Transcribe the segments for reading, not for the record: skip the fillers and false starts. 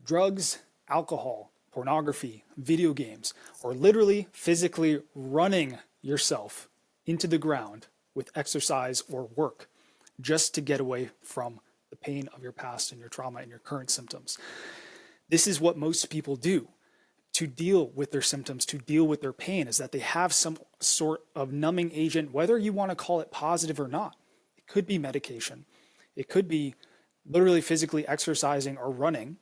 drugs, alcohol, pornography, video games, or literally physically running yourself into the ground with exercise or work just to get away from the pain of your past and your trauma and your current symptoms. This is what most people do to deal with their symptoms, to deal with their pain, is that they have some sort of numbing agent, whether you want to call it positive or not. It could be medication. It could be literally physically exercising or running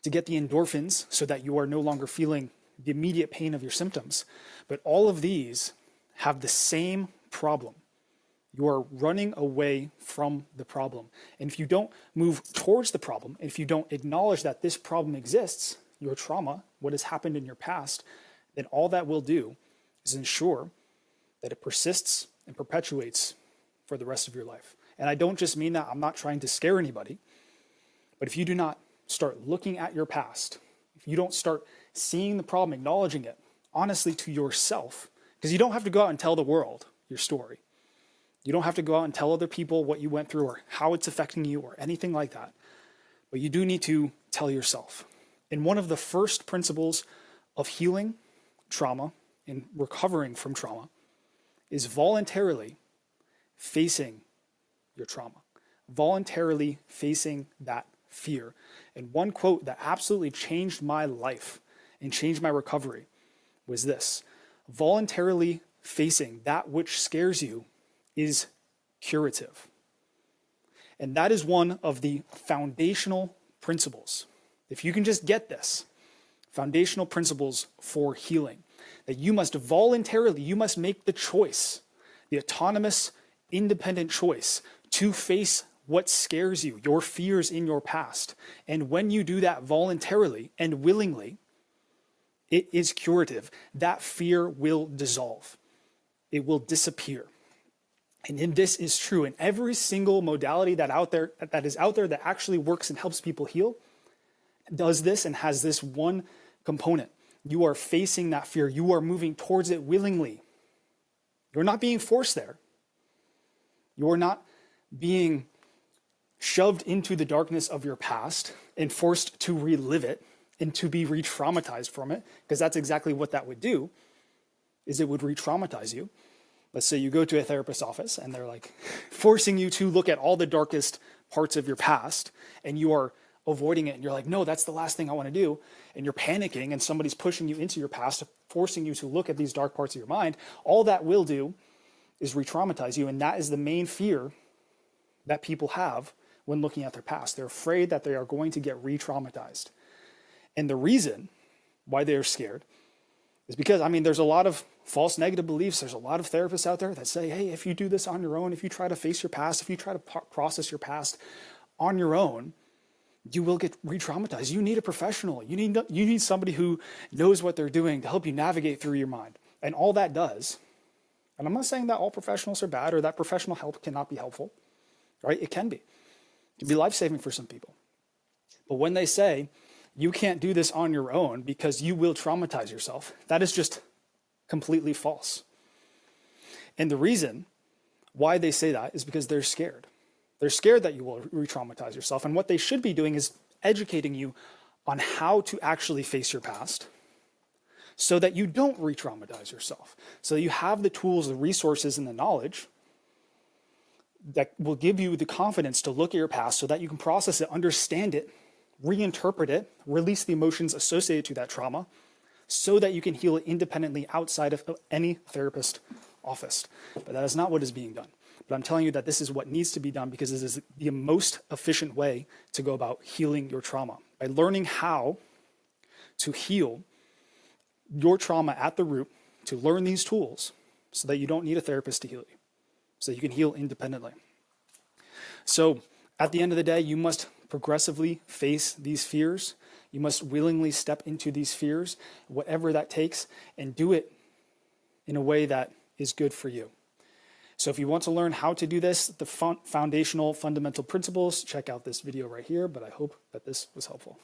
to get the endorphins so that you are no longer feeling the immediate pain of your symptoms. But all of these have the same problem. You are running away from the problem. And if you don't move towards the problem, and if you don't acknowledge that this problem exists, your trauma, what has happened in your past, then all that will do is ensure that it persists and perpetuates for the rest of your life. And I don't just mean that, I'm not trying to scare anybody, but if you do not start looking at your past, if you don't start seeing the problem, acknowledging it, honestly to yourself, because you don't have to go out and tell the world your story. You don't have to go out and tell other people what you went through or how it's affecting you or anything like that. But you do need to tell yourself. And one of the first principles of healing trauma and recovering from trauma is voluntarily facing your trauma, voluntarily facing that fear. And one quote that absolutely changed my life and changed my recovery was this: voluntarily facing that which scares you is curative. And that is one of the foundational principles. If you can just get this, foundational principles for healing, that you must voluntarily, you must make the choice, the autonomous, independent choice to face what scares you, your fears in your past. And when you do that voluntarily and willingly, it is curative. That fear will dissolve. It will disappear. And this is true in every single modality that is out there that actually works and helps people heal, does this and has this one component. You are facing that fear. You are moving towards it willingly. You're not being forced there. You're not being shoved into the darkness of your past and forced to relive it and to be re-traumatized from it, because that's exactly what that would do, is it would re-traumatize you. Let's say you go to a therapist's office and they're like forcing you to look at all the darkest parts of your past, and you are avoiding it, and you're like, no, that's the last thing I want to do, and you're panicking, and somebody's pushing you into your past, forcing you to look at these dark parts of your mind. All that will do is re-traumatize you, and that is the main fear that people have when looking at their past. They're afraid that they are going to get re-traumatized. And the reason why they're scared is because, there's a lot of false negative beliefs. There's a lot of therapists out there that say, hey, if you do this on your own, if you try to face your past, if you try to process your past on your own, you will get re-traumatized. You need a professional. You need somebody who knows what they're doing to help you navigate through your mind. And all that does, and I'm not saying that all professionals are bad or that professional help cannot be helpful, right? It can be. It can be life-saving for some people. But when they say, you can't do this on your own because you will traumatize yourself, that is just completely false. And the reason why they say that is because they're scared. They're scared that you will re-traumatize yourself. And what they should be doing is educating you on how to actually face your past so that you don't re-traumatize yourself. So that you have the tools, the resources, and the knowledge that will give you the confidence to look at your past so that you can process it, understand it, reinterpret it, release the emotions associated to that trauma so that you can heal it independently outside of any therapist office. But that is not what is being done. But I'm telling you that this is what needs to be done because this is the most efficient way to go about healing your trauma. By learning how to heal your trauma at the root, to learn these tools so that you don't need a therapist to heal you, so you can heal independently. So at the end of the day, you must progressively face these fears. You must willingly step into these fears, whatever that takes, and do it in a way that is good for you. So if you want to learn how to do this, the foundational fundamental principles, check out this video right here, but I hope that this was helpful.